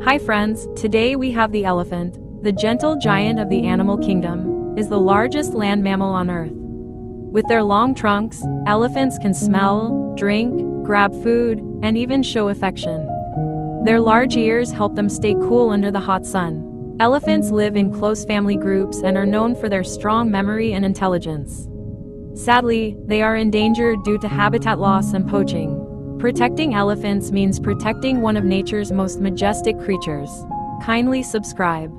Hi friends, today we have the elephant. The gentle giant of the animal kingdom is the largest land mammal on Earth. With their long trunks, elephants can smell, drink, grab food, and even show affection. Their large ears help them stay cool under the hot sun. Elephants live in close family groups and are known for their strong memory and intelligence. Sadly, they are endangered due to habitat loss and poaching. Protecting elephants means protecting one of nature's most majestic creatures. Kindly subscribe.